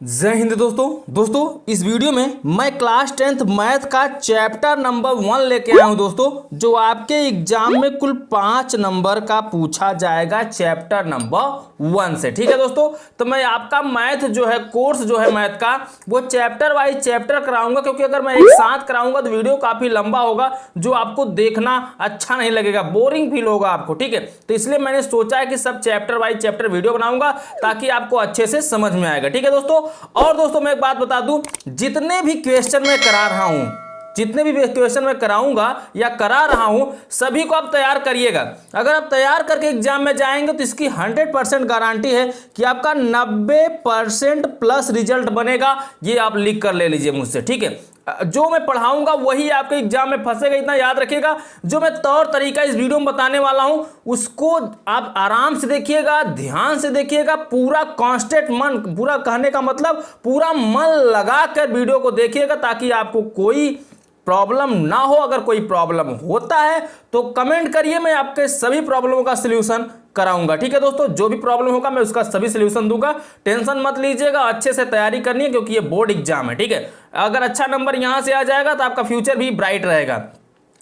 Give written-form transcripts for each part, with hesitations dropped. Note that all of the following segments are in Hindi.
जय हिंद दोस्तों इस वीडियो में मैं क्लास 10th मैथ का चैप्टर नंबर 1 लेके आया हूं दोस्तों, जो आपके एग्जाम में कुल 5 नंबर का पूछा जाएगा चैप्टर नंबर 1 से। ठीक है दोस्तों, तो मैं आपका मैथ जो है कोर्स जो है मैथ का वो चैप्टर वाइज चैप्टर कराऊंगा, क्योंकि अगर मैं एक साथ कराऊंगा तो वीडियो काफी लंबा होगा, जो आपको देखना अच्छा नहीं लगेगा, बोरिंग फील होगा आपको। ठीक है, तो इसलिए मैंने सोचा है कि सब चैप्टर वाइज चैप्टर वीडियो बनाऊंगा ताकि आपको अच्छे से समझ में आएगा। ठीक है दोस्तों, और दोस्तों मैं एक बात बता दूं, जितने भी क्वेश्चन मैं करा रहा हूं, जितने भी क्वेश्चन मैं कराऊंगा या करा रहा हूं, सभी को आप तैयार करिएगा। अगर आप तैयार करके एग्जाम में जाएंगे तो इसकी 100% गारंटी है कि आपका 90% प्लस रिजल्ट बनेगा। ये आप लिख कर ले लीजिए मुझसे। ठीक है, जो मैं पढ़ाऊंगा वही आपके एग्जाम में फंसेगा, इतना याद रखिएगा। जो मैं तौर तरीका इस वीडियो में बताने वाला हूं उसको आप आराम से देखिएगा, ध्यान से देखिएगा, पूरा कांस्टेंट मन, पूरा कहने का मतलब पूरा मन लगाकर वीडियो को देखिएगा ताकि आपको कोई प्रॉब्लम ना हो। अगर कोई प्रॉब्लम होता है तो कमेंट करिए, मैं आपके सभी प्रॉब्लमों का सलूशन कराऊंगा। ठीक है दोस्तों, जो भी प्रॉब्लम होगा मैं उसका सभी सलूशन दूंगा, टेंशन मत लीजिएगा। अच्छे से तैयारी करनी है क्योंकि ये बोर्ड एग्जाम है। ठीक है, अगर अच्छा नंबर यहां से आ जाएगा तो आपका फ्यूचर भी ब्राइट रहेगा।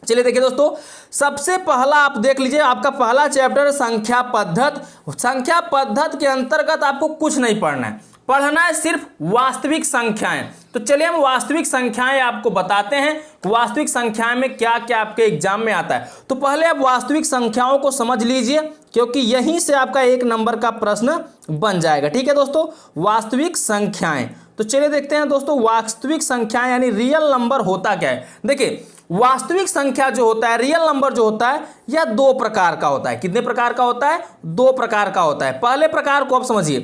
चलिए देखिए दोस्तों, सबसे पहला आप देख लीजिए, आपका पहला चैप्टर संख्या पद्धति। संख्या पद्धति के अंतर्गत आपको कुछ नहीं पढ़ना है, पढ़ना है सिर्फ वास्तविक संख्याएं। तो चलिए हम वास्तविक संख्याएं आपको बताते हैं, वास्तविक संख्याएं में क्या क्या आपके एग्जाम में आता है। तो पहले आप वास्तविक संख्याओं को समझ लीजिए, क्योंकि यहीं से आपका 1 नंबर का प्रश्न बन जाएगा। ठीक है दोस्तों, वास्तविक संख्याएं। तो चलिए देखते हैं दोस्तों, वास्तविक संख्याएं यानी रियल नंबर होता क्या है। देखिए, वास्तविक संख्या जो होता है, रियल नंबर जो होता है, यह 2 प्रकार का होता है। कितने प्रकार का होता है? 2 प्रकार का होता है। पहले प्रकार को आप समझिए,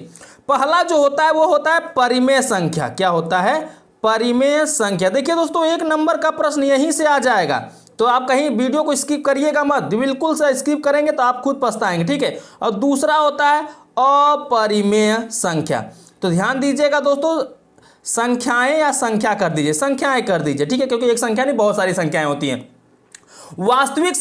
पहला जो होता है वो होता है परिमेय संख्या। क्या होता है? परिमेय संख्या। देखिए दोस्तों, 1 नंबर का प्रश्न यहीं से आ जाएगा, तो आप कहीं वीडियो को स्किप करिएगा मत, बिल्कुल से स्किप करेंगे तो आप खुद पछताएंगे। ठीक है, और दूसरा होता है अपरिमेय संख्या। तो ध्यान दीजिएगा दोस्तों, संख्याएं या संख्या कर दीजिए, संख्याएं कर दीजिए। ठीक है, क्योंकि एक संख्या नहीं बहुत सारी संख्याएं होती हैं। वास्तविक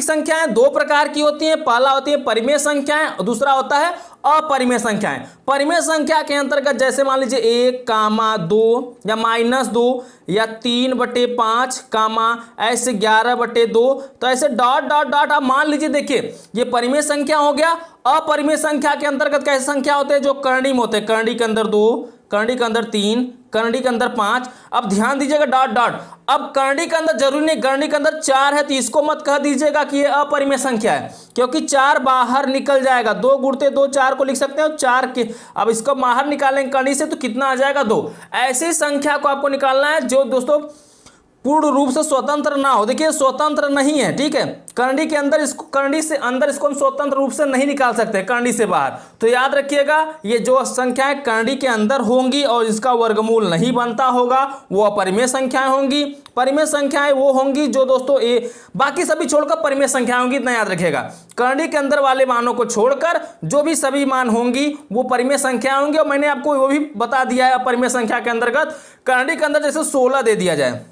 संख्याएं 2 प्रकार की होती हैं। पहला होती है परिमेय संख्याएं और दूसरा होता है अपरिमेय संख्याएं। परिमेय संख्या के अंतर्गत जैसे मान लीजिए 1, 2 या -2 या 3/5 ऐसे 11/2, तो ऐसे डॉट डॉट डॉट आप मान लीजिए। देखिए, ये परिमेय संख्या हो गया। अपरिमेय संख्या के अंतर्गत कैसे संख्या होते हैं? जो करणी में होते हैं, करणी के अंदर 2, करणी के अंदर 3, करणी के अंदर 5। अब ध्यान दीजिएगा, डॉट डॉट। अब करणी के अंदर जरूरी नहीं, करणी के अंदर 4 है तो इसको मत कह दीजिएगा कि ये अपरिमेय संख्या है, क्योंकि 4 बाहर निकल जाएगा। 2 गुणते 2 4 को लिख सकते हैं, 4 के अब इसको बाहर निकालेंगे करणी से तो कितना आ जाएगा? 2। ऐसी संख्या को आपको निकालना है जो दोस्तों पूर्ण रूप से स्वतंत्र ना हो। देखिए, स्वतंत्र नहीं है। ठीक है, करणी के अंदर इसको, करणी से अंदर इसको हम स्वतंत्र रूप से नहीं निकाल सकते, करणी से बाहर। तो याद रखिएगा, ये जो संख्याएं करणी के अंदर होंगी और इसका वर्गमूल नहीं बनता होगा वो अपरिमेय संख्याएं होंगी। परिमेय संख्याएं वो होंगी जो दोस्तों बाकी सभी छोड़कर परिमेय संख्याएं होंगी, इतना याद रखिएगा। करणी के अंदर वाले मानों को छोड़कर जो भी सभी मान होंगी वो परिमेय संख्याएं होंगी। और मैंने आपको वो भी बता दिया है, अपरिमेय संख्या के अंतर्गत करणी के अंदर जैसे 16 दे दिया जाए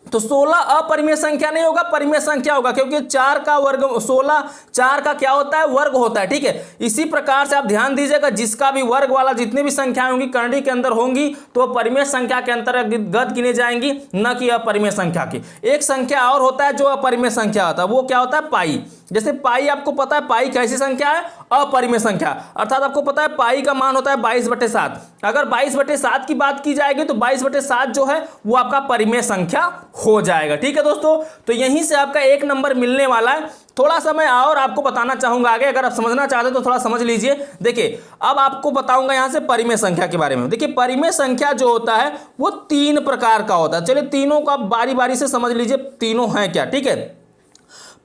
तो 16 अपरिमेय संख्या नहीं होगा, परिमेय संख्या होगा, क्योंकि 4 का वर्ग 16 4 का क्या होता है? वर्ग होता है। ठीक है, इसी प्रकार से आप ध्यान दीजिएगा, जिसका भी वर्ग वाला जितनी भी संख्याएं होंगी करणी के अंदर होंगी तो परिमेय संख्या के अंतर्गत गिने जाएंगी, न कि अपरिमेय संख्या की। एक संख्या और होता है जो अपरिमेय संख्या होता है, वो क्या होता है? पाई। जैसे पाई आपको पता है, पाई कैसी संख्या है? अपरिमेय संख्या। अर्थात आपको पता है पाई का मान होता है 22/7। अगर 22/7 की बात की जाएगी तो 22/7 जो है वो आपका परिमेय संख्या हो जाएगा। ठीक है दोस्तों, तो यहीं से आपका 1 नंबर मिलने वाला है। थोड़ा सा मैं और आपको बताना चाहूंगा आगे, अगर आप समझना चाहते हैं तो थोड़ा समझ लीजिए। देखिए, अब आपको बताऊंगा यहां से परिमेय संख्या के बारे में। देखिए, परिमेय संख्या जो होता है वो 3 प्रकार का होता है। चलिए, तीनों को आप बारी बारी से समझ लीजिए, तीनों हैं क्या। ठीक है,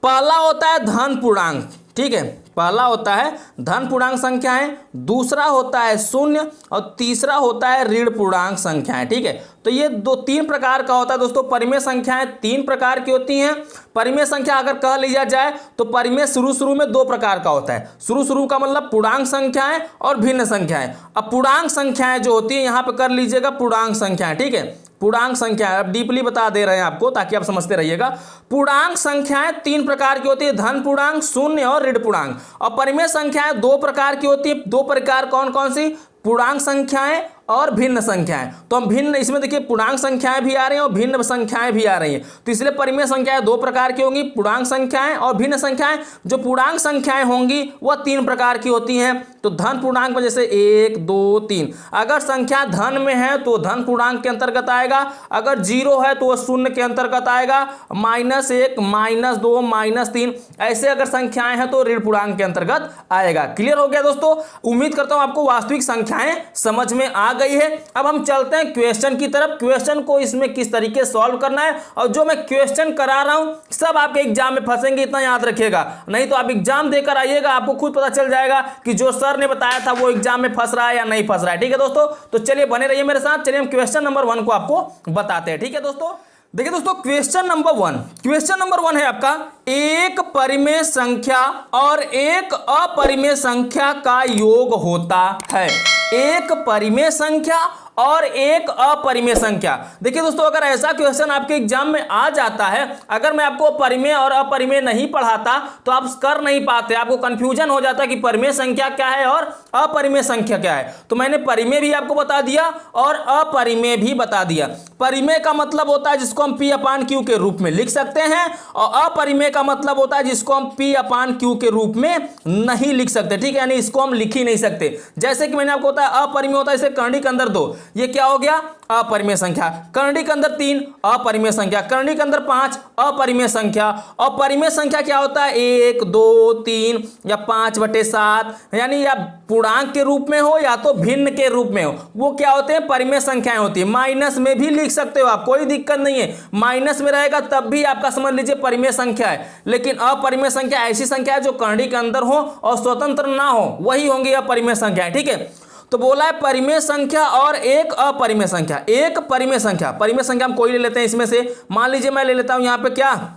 पहला होता है धन पूर्णांक। ठीक है, पहला होता है धन पूर्णांक संख्याएं, दूसरा होता है शून्य और तीसरा होता है ऋण पूर्णांक संख्याएं। ठीक है, तो ये 3 प्रकार का होता है दोस्तों। परिमेय संख्याएं 3 प्रकार की होती हैं। परिमेय संख्या अगर कह लिया जाए तो परिमेय शुरू में 2 प्रकार का होता है। शुरू का मतलब पूर्णांक संख्याएं और भिन्न संख्याएं। अब पूर्णांक संख्याएं जो होती है, यहां पर कर लीजिएगा पूर्णांक संख्याएं। ठीक है, पूर्णांक संख्या अब डीपली बता दे रहे हैं आपको ताकि आप समझते रहिएगा। पूर्णांक संख्याएं 3 प्रकार की होती है, धन पूर्णांक, शून्य और ऋण पूर्णांक। और परिमेय संख्याएं 2 प्रकार की होती है। 2 प्रकार कौन कौन सी? पूर्णांक संख्याएं और भिन्न संख्याएं। तो हम भिन्न, इसमें देखिए पूर्णांक संख्याएं भी आ रही हैं और भिन्न संख्याएं भी आ रही हैं। तो इसलिए परिमेय संख्याएं दो प्रकार की होंगी, पूर्णांक संख्याएं और भिन्न संख्याएं। जो पूर्णांक संख्याएं होंगी वह तीन प्रकार की होती हैं। तो धन पूर्णांक में जैसे 1 2 3, अगर संख्या धन में है तो धन पूर्णांक के अंतर्गत आएगा, अगर 0 है तो वह शून्य के अंतर्गत आएगा, -1 -2 -3 ऐसे अगर संख्याएं हैं तो ऋण पूर्णांक के अंतर्गत आएगा। क्लियर हो गया दोस्तों? उम्मीद करता हूं आपको वास्तविक संख्याएं समझ में आ गई है। अब हम चलते हैं क्वेश्चन की तरफ। क्वेश्चन को इसमें किस तरीके सॉल्व करना है, और जो मैं क्वेश्चन करा रहा हूं सब आपके एग्जाम में फंसेंगे, इतना याद रखिएगा। नहीं तो आप एग्जाम देकर आइएगा, आपको खुद पता चल जाएगा कि जो सर ने बताया था वो एग्जाम में फंस रहा है या नहीं फंस रहा है। ठीक है दोस्तों, तो चलिए बने रहिए मेरे साथ। चलिए हम क्वेश्चन नंबर 1 को आपको बताते हैं। ठीक है दोस्तों, देखिए दोस्तों क्वेश्चन नंबर 1, क्वेश्चन नंबर 1 है आपका, एक परिमेय संख्या और एक अपरिमेय संख्या का योग होता है। एक परिमेय संख्या और एक अपरिमेय संख्या। देखिए दोस्तों, अगर ऐसा क्वेश्चन आपके एग्जाम में आ जाता है, अगर मैं आपको परिमेय और अपरिमेय नहीं पढ़ाता तो आप कर नहीं पाते, आपको कंफ्यूजन हो जाता कि परिमेय संख्या क्या है और अपरिमेय संख्या क्या है। तो मैंने परिमेय भी आपको बता दिया और अपरिमेय भी बता दिया। परिमेय का मतलब होता है जिसको हम P/Q के रूप में लिख सकते हैं, और अपरिमेय का मतलब होता है जिसको हम P/Q के रूप में नहीं लिख सकते। ठीक है, यानी इसको हम लिख ही नहीं सकते। जैसे कि मैंने आपको बताया अपरिमेय होता है, इसे करणी के अंदर 2, ये क्या हो गया? अपरिमेय संख्या। करणी के अंदर 3 अपरिमेय संख्या, करणी के अंदर 5 अपरिमेय संख्या। और परिमेय संख्या क्या होता है? 1 2 3 या 5/7, यानी या पूर्णांक के रूप में हो या तो भिन्न के रूप में हो, वो क्या होते हैं? परिमेय संख्याएं होती है। माइनस में भी लिख सकते हो आप, कोई दिक्कत नहीं है, माइनस में रहेगा तब भी आपका समझ लीजिए परिमेय संख्या है। लेकिन अपरिमेय संख्या ऐसी संख्या है जो करणी के अंदर हो और स्वतंत्र ना हो, वही होंगी अपरिमेय संख्या। ठीक है, तो बोला है परिमेय संख्या और एक अपरिमेय संख्या। एक परिमेय संख्या, परिमेय संख्या हम कोई ले लेते हैं इसमें से, मान लीजिए मैं ले लेता हूं यहां पे क्या,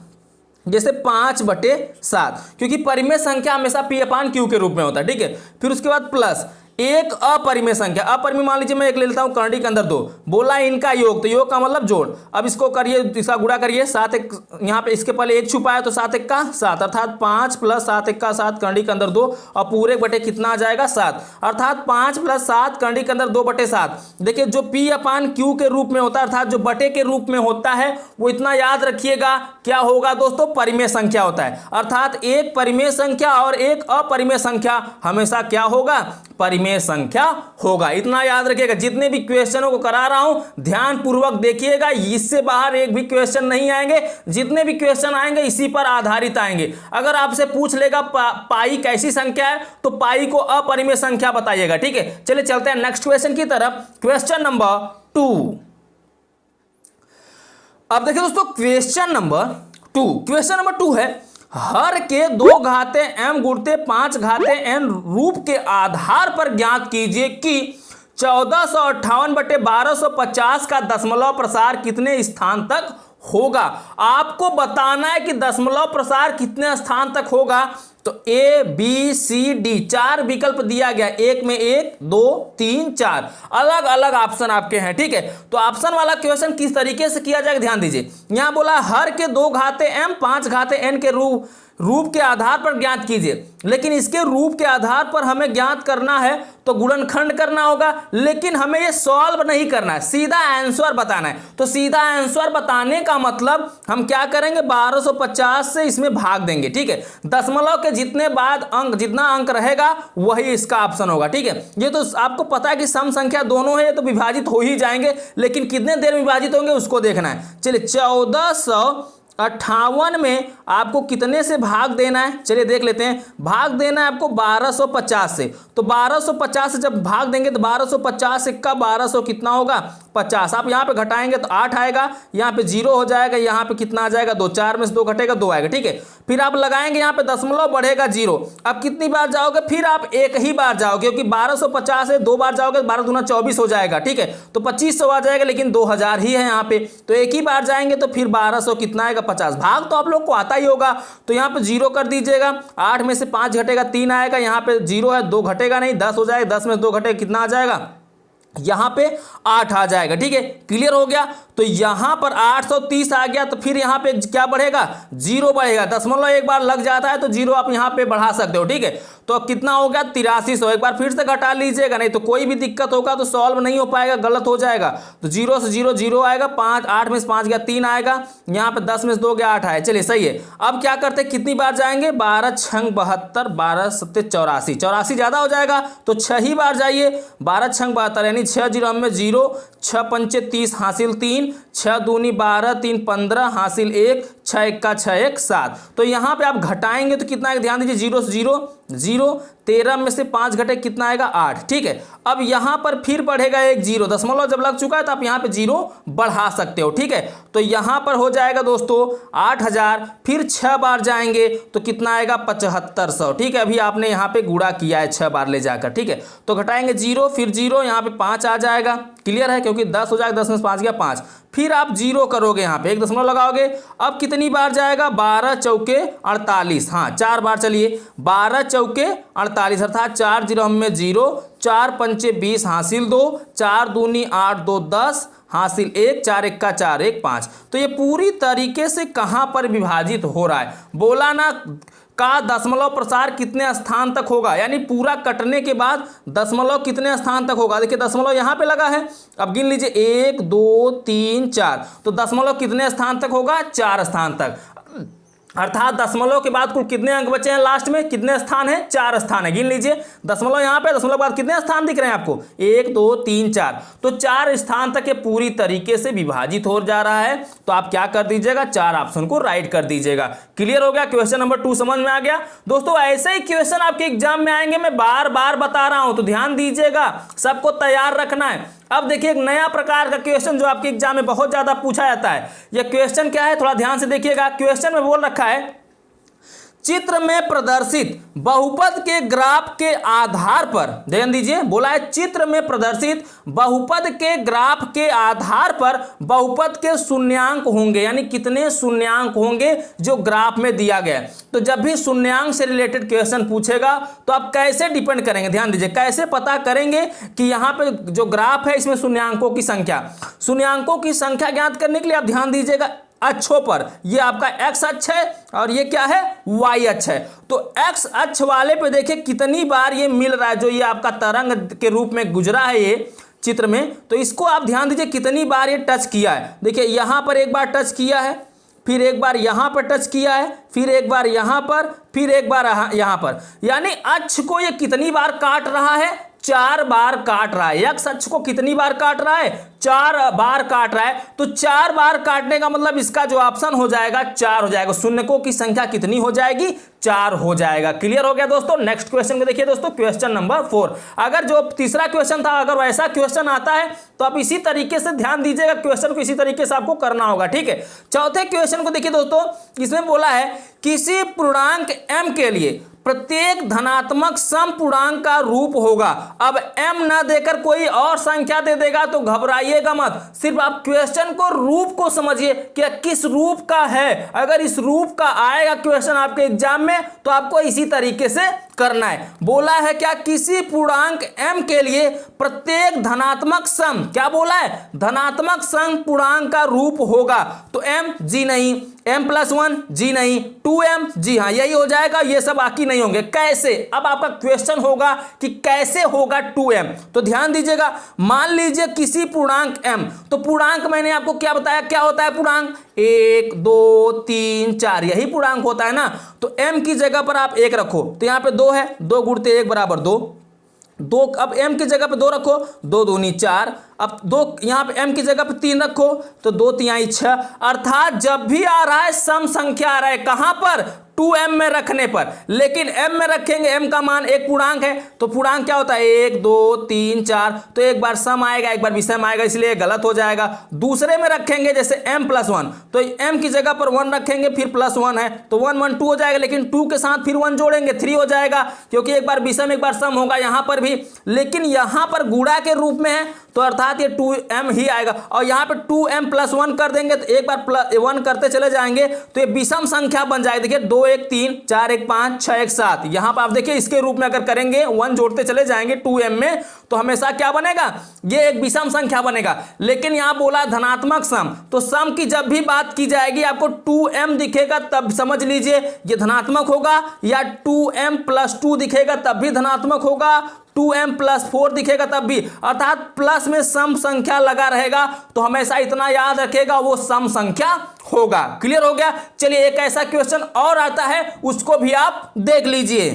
जैसे 5/7, क्योंकि परिमेय संख्या हमेशा P/Q के रूप में होता है। ठीक है, फिर उसके बाद प्लस एक अपरिमेय संख्या। अपरिमेय मान लीजिए मैं एक ले लेता हूं करणी के अंदर 2, बोला इनका योग, तो योग का मतलब जोड़। अब इसको करिए, इसका गुणा करिए, 7 1, यहाँ पे इसके पहले 1 छुपा है तो 7 1 का 7, अर्थात 5 + 7 1 का 7 करणी के अंदर 2, और पूरे बटे कितना आ जाएगा? 7, अर्थात 5 + 7 करणी के अंदर 2/7। देखिए जो P/Q के रूप में होता है, अर्थात जो बटे के रूप में होता है, वो इतना याद रखिएगा क्या होगा दोस्तों? परिमेय संख्या होता है। अर्थात एक परिमेय संख्या और एक अपरिमेय संख्या हमेशा क्या होगा? परिमेय संख्या होगा। इतना याद रखिएगा। जितने भी क्वेश्चनों को करा रहा हूं ध्यान पूर्वक देखिएगा, इससे बाहर एक भी क्वेश्चन नहीं आएंगे। जितने भी क्वेश्चन आएंगे इसी पर आधारित आएंगे। अगर आपसे पूछ लेगा पाई कैसी संख्या है, तो पाई को अपरिमेय संख्या बताइएगा। ठीक है, चलिए चलते हैं नेक्स्ट क्वेश्चन की तरफ। Question number 2। अब देखिए दोस्तों क्वेश्चन नंबर 2, क्वेश्चन नंबर 2 है, हर के 2 घाते m गुणते 5 घाते n रूप के आधार पर ज्ञात कीजिए कि 1458/1250 का दशमलव प्रसार कितने स्थान तक होगा। आपको बताना है कि दशमलव प्रसार कितने स्थान तक होगा। तो A B C D 4 विकल्प दिया गया, एक में 1 2 3 4 अलग अलग ऑप्शन आपके हैं। ठीक है, तो ऑप्शन वाला क्वेश्चन किस तरीके से किया जाएगा ध्यान दीजिए। यहां बोला हर के 2 घाते m 5 घाते n के रूप के आधार पर ज्ञात कीजिए, लेकिन इसके रूप के आधार पर हमें ज्ञात करना है तो गुणनखंड करना होगा, लेकिन हमें ये सॉल्व नहीं करना है, सीधा आंसर बताना है। तो सीधा आंसर बताने का मतलब हम क्या करेंगे? 1250 से इसमें भाग देंगे। ठीक है, दशमलव के जितने बाद अंक, जितना अंक रहेगा वही इसका ऑप्शन होगा। ठीक है, ये तो आपको पता है कि सम संख्या दोनों है तो विभाजित हो ही जाएंगे, लेकिन कितने देर में विभाजित होंगे उसको देखना है। चलिए 1458 में आपको कितने से भाग देना है, चलिए देख लेते हैं। भाग देना है आपको 1250 से, तो 1250 से जब भाग देंगे तो 1250 से का 1200 कितना होगा? 50। आप यहाँ पे घटाएंगे तो 8 आएगा, यहाँ पे 0 हो जाएगा, यहाँ पे कितना आ जाएगा? 2, 4 में से 2 घटेगा 2 आएगा। ठीक है, फिर आप लगाएंगे यहाँ पे दशमलव बढ़ेगा 0। अब कितनी बार जाओगे? फिर आप एक ही बार जाओगे, क्योंकि 1250 से 2 बार जाओगे, 12 दूना 24 हो जाएगा। ठीक है, तो 2500 आ जाएगा, लेकिन 2000 ही है यहाँ पे, तो एक ही बार जाएंगे तो फिर 1200 कितना आएगा? 50। भाग तो आप लोग को आता ही होगा, तो यहाँ पे 0 कर दीजिएगा, 8 में से 5 घटेगा 3 आएगा, यहाँ पे 0 है 2 घटेगा नहीं, 10 हो जाएगा, 10 में 2 घटेगा कितना आ जाएगा? यहां पे 8 आ जाएगा। ठीक है, क्लियर हो गया। तो यहां पर 830 आ गया, तो फिर यहां पे क्या बढ़ेगा? 0 बढ़ेगा। दशमलव एक बार लग जाता है तो 0 आप यहां पे बढ़ा सकते हो। ठीक है, तो कितना हो गया 8300। एक बार फिर से घटा लीजिएगा, नहीं तो कोई भी दिक्कत होगा तो सॉल्व नहीं हो पाएगा, गलत हो जाएगा। तो 0 से 0 0 आएगा, 5 8 में से 5 गया 3 आएगा, यहाँ पे 10 में से 2 गया 8 आया। चलिए सही है। अब क्या करते हैं, कितनी बार जाएंगे, 12 6 72, 12 7 84, 84 ज़्यादा हो जाएगा तो 6 ही बार जाइए। 12 6 72 यानी 6 0 में 0, 6 5 30 हासिल 3, 6 दूनी 12, 3 15 हासिल 1, 6 1 का 6 1 7। तो यहाँ पे आप घटाएंगे तो कितना आएगा, ध्यान दीजिए, 0 से 0 0, 13 में से 5 घटे कितना आएगा 8। ठीक है, अब यहाँ पर फिर बढ़ेगा एक 0, दशमलव जब लग चुका है तो आप यहाँ पे 0 बढ़ा सकते हो। ठीक है, तो यहाँ पर हो जाएगा दोस्तों 8000, फिर 6 बार जाएंगे तो कितना आएगा 7500। ठीक है, अभी आपने यहाँ पे गुणा किया है 6 बार ले जाकर। ठीक है, तो घटाएंगे 0 फिर 0, यहाँ पे 5 आ जाएगा, क्लियर है, क्योंकि 10 हो जाएगा, 10 में से 5 गया 5, फिर आप 0 करोगे, यहाँ पे एक दशमलव लगाओगे। अब कितनी बार जाएगा, 12 चौके 48, हाँ 4 बार। चलिए 12 चौके 48 अर्थात 4 0 में 0, 4 पंचे 20 हासिल 2, 4 दूनी 8 2 10 हासिल 1, 4 1 का 4 1 5। तो ये पूरी तरीके से कहाँ पर विभाजित हो रहा है, बोला ना का दशमलव प्रसार कितने स्थान तक होगा, यानी पूरा कटने के बाद दशमलव कितने स्थान तक होगा। देखिए दशमलव यहाँ पे लगा है, अब गिन लीजिए 1 2 3 4, तो दशमलव कितने स्थान तक होगा, 4 स्थान तक। अर्थात दशमलव के बाद कुल कितने अंक बचे हैं, लास्ट में कितने स्थान है, 4 स्थान है। गिन लीजिए दशमलव यहाँ पे, दशमलव के बाद कितने स्थान दिख रहे हैं आपको, 1 2 3 4, तो 4 स्थान तक ये पूरी तरीके से विभाजित हो जा रहा है। तो आप क्या कर दीजिएगा, 4 ऑप्शन को राइट कर दीजिएगा। क्लियर हो गया, क्वेश्चन नंबर 2 समझ में आ गया दोस्तों। ऐसे ही क्वेश्चन आपके एग्जाम में आएंगे, मैं बार बार बता रहा हूं, तो ध्यान दीजिएगा, सबको तैयार रखना है। अब देखिए एक नया प्रकार का क्वेश्चन जो आपके एग्जाम में बहुत ज्यादा पूछा जाता है। यह क्वेश्चन क्या है, थोड़ा ध्यान से देखिएगा। क्वेश्चन में बोल रखा है, चित्र में प्रदर्शित बहुपद के ग्राफ के आधार पर, ध्यान दीजिए, बोला है चित्र में प्रदर्शित बहुपद के ग्राफ के आधार पर बहुपद के शून्यांक होंगे, यानी कितने शून्यांक होंगे जो ग्राफ में दिया गया है। तो जब भी शून्यांक से रिलेटेड क्वेश्चन पूछेगा तो आप कैसे डिपेंड करेंगे, ध्यान दीजिए, कैसे पता करेंगे कि यहाँ पे जो ग्राफ है इसमें शून्यांकों की संख्या, शून्यांकों की संख्या ज्ञात करने के लिए आप ध्यान दीजिएगा अक्षों पर, ये आपका एक्स अक्ष है और ये क्या है, वाई अक्ष है। तो एक्स अक्ष वाले पे देखिए कितनी बार ये मिल रहा है, जो ये आपका तरंग के रूप में गुजरा है ये चित्र में, तो इसको आप ध्यान दीजिए कितनी बार ये टच किया है। देखिए यहाँ पर एक बार टच किया है, फिर एक बार यहाँ पर टच किया है, फिर एक बार यहाँ पर, फिर एक बार यहाँ पर, यानी अक्ष को ये कितनी बार काट रहा है, 4 बार काट रहा है। एक्स अक्ष को कितनी बार काट रहा है, 4 बार काट रहा है। तो 4 बार काटने का मतलब इसका जो ऑप्शन हो जाएगा 4 हो जाएगा। शून्यकों की संख्या कितनी हो जाएगी, 4 हो जाएगा। क्लियर हो गया दोस्तों। नेक्स्ट क्वेश्चन को देखिए दोस्तों, क्वेश्चन नंबर 4। अगर जो तीसरा क्वेश्चन था अगर वैसा क्वेश्चन आता है तो आप इसी तरीके से ध्यान दीजिएगा, क्वेश्चन को इसी तरीके से आपको करना होगा। ठीक है, चौथे क्वेश्चन को देखिए दोस्तों, इसमें बोला है किसी पूर्णांक m के लिए प्रत्येक धनात्मक सम पूर्णांक का रूप होगा। अब m ना देकर कोई और संख्या दे देगा तो घबराइएगा मत, सिर्फ आप क्वेश्चन को रूप को समझिए कि किस रूप का है। अगर इस रूप का आएगा क्वेश्चन आपके एग्जाम में तो आपको इसी तरीके से करना है। बोला है क्या, किसी पूर्णांक m के लिए प्रत्येक धनात्मक सम, क्या बोला है, धनात्मक सम पूर्णांक का रूप होगा। तो m जी नहीं, m+1 जी नहीं, 2m जी हाँ, यही हो जाएगा, ये सब बाकी नहीं होंगे। कैसे, अब आपका क्वेश्चन होगा कि कैसे होगा 2m। तो ध्यान दीजिएगा, मान लीजिए किसी पूर्णांक m, तो पूर्णांक मैंने आपको क्या बताया, क्या होता है पूर्णांक, 1 2 3 4, यही पूर्णांक होता है ना। तो m की जगह पर आप 1 रखो, तो यहाँ पे 2 है, 2 गुणते 1 बराबर 2, अब m की जगह पे 2 रखो, 2 दूनी 4, अब 2 यहाँ पे m की जगह पे 3 रखो तो 2 तिहाई 6। अर्थात जब भी आ रहा है सम संख्या आ रहा है कहां पर, 2m में रखने पर। लेकिन m में रखेंगे, m का मान एक पूर्णांक है, तो पूर्णांक क्या होता है, 1 2 3 4, तो एक बार सम आएगा एक बार विषम आएगा, इसलिए गलत हो जाएगा। दूसरे में रखेंगे जैसे m+1, तो m की जगह पर 1 रखेंगे, फिर +1 है तो 1 1 2 हो जाएगा, लेकिन 2 के साथ फिर 1 जोड़ेंगे 3 हो जाएगा, क्योंकि एक बार विषम एक बार सम होगा यहाँ पर भी। लेकिन यहाँ पर गुणा के रूप में है तो अर्थात ये 2m ही आएगा। और यहाँ पे 2m + 1 कर देंगे तो एक बार 1 करते चले जाएंगे तो ये विषम संख्या बन जाएगी। देखिए 2 1 3 4 1 5 6 1 7, यहाँ पर आप देखिए इसके रूप में अगर करेंगे 1 जोड़ते चले जाएंगे 2m में तो हमेशा क्या बनेगा, ये एक विषम संख्या बनेगा। लेकिन यहाँ बोला धनात्मक सम, तो सम की जब भी बात की जाएगी आपको 2m दिखेगा तब समझ लीजिए ये धनात्मक होगा, या 2m + 2 दिखेगा तब भी धनात्मक होगा, 2m + 4 दिखेगा तब भी, अर्थात प्लस में सम संख्या लगा रहेगा तो हमेशा इतना याद रखेगा वो सम संख्या होगा। क्लियर हो गया। चलिए एक ऐसा क्वेश्चन और आता है उसको भी आप देख लीजिए।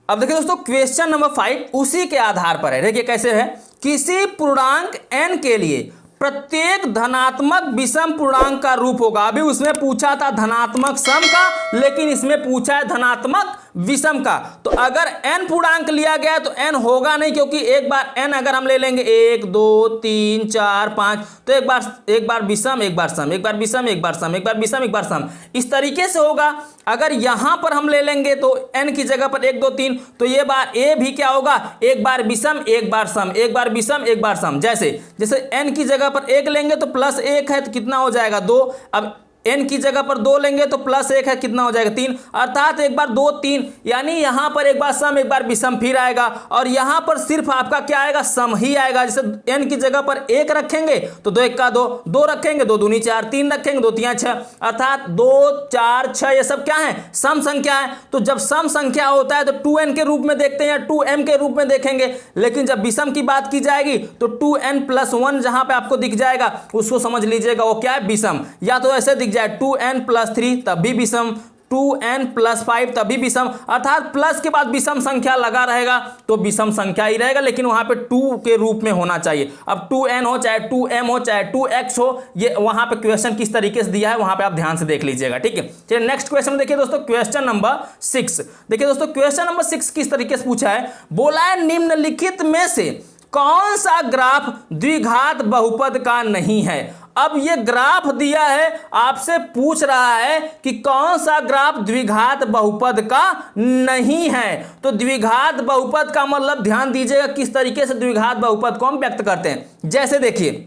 अब देखिए दोस्तों क्वेश्चन नंबर 5 उसी के आधार पर है। देखिए कैसे है, किसी पूर्णांक n के लिए प्रत्येक धनात्मक विषम पूर्णांक का रूप होगा। अभी उसमें पूछा था धनात्मक सम का, लेकिन इसमें पूछा है धनात्मक विषम का। तो अगर n पूर्णांक लिया गया है तो n होगा नहीं, क्योंकि एक बार n अगर हम ले लेंगे 1 2 3 4 5 तो एक बार विषम एक बार सम, एक बार विषम एक बार सम, एक बार विषम एक बार सम, इस तरीके से होगा। अगर यहां पर हम ले लेंगे तो n की जगह पर 1 2 3 तो ये बार a भी क्या होगा, एक बार विषम एक बार सम, एक बार विषम एक बार सम। जैसे n की जगह पर 1 लेंगे तो +1 है तो कितना हो जाएगा 2, अब n की जगह पर 2 लेंगे तो +1 है कितना हो जाएगा 3, अर्थात एक बार 2 3, यानी यहां पर एक बार सम एक बार विषम फिर आएगा, और यहां पर सिर्फ आपका क्या आएगा, सम ही आएगा। जैसे n की जगह पर 1 रखेंगे तो 2 1 का 2, 2 रखेंगे 2 दूनी 4, 3 रखेंगे 2 3 6, अर्थात 2 4 6 ये सब क्या है, सम संख्या है। तो जब सम संख्या होता है तो 2n के रूप में देखते हैं या 2m के रूप में देखेंगे, लेकिन जब विषम की बात की जाएगी तो 2n + 1 जहां पे आपको दिख जाएगा उसको समझ लीजिएगा वो क्या है, विषम। या तो ऐसे दिख जाए 2n + 3 तब भी विषम, 2n + 5 तभी विषम, अर्थात प्लस के बाद विषम संख्या लगा रहेगा तो विषम संख्या ही रहेगा, लेकिन वहां पे 2 के रूप में होना चाहिए। अब 2n हो चाहे 2m हो चाहे 2x हो, ये वहां पे क्वेश्चन किस तरीके से दिया है वहां पे आप ध्यान से देख लीजिएगा। ठीक है, चलिए नेक्स्ट क्वेश्चन देखिए दोस्तों, क्वेश्चन नंबर 6। देखिए दोस्तों क्वेश्चन नंबर 6 किस तरीके से पूछा है, बोला है निम्नलिखित में से कौन सा ग्राफ द्विघात बहुपद का नहीं है। अब ये ग्राफ दिया है, आपसे पूछ रहा है कि कौन सा ग्राफ द्विघात बहुपद का नहीं है। तो द्विघात बहुपद का मतलब ध्यान दीजिएगा किस तरीके से द्विघात बहुपद को हम व्यक्त करते हैं। जैसे देखिए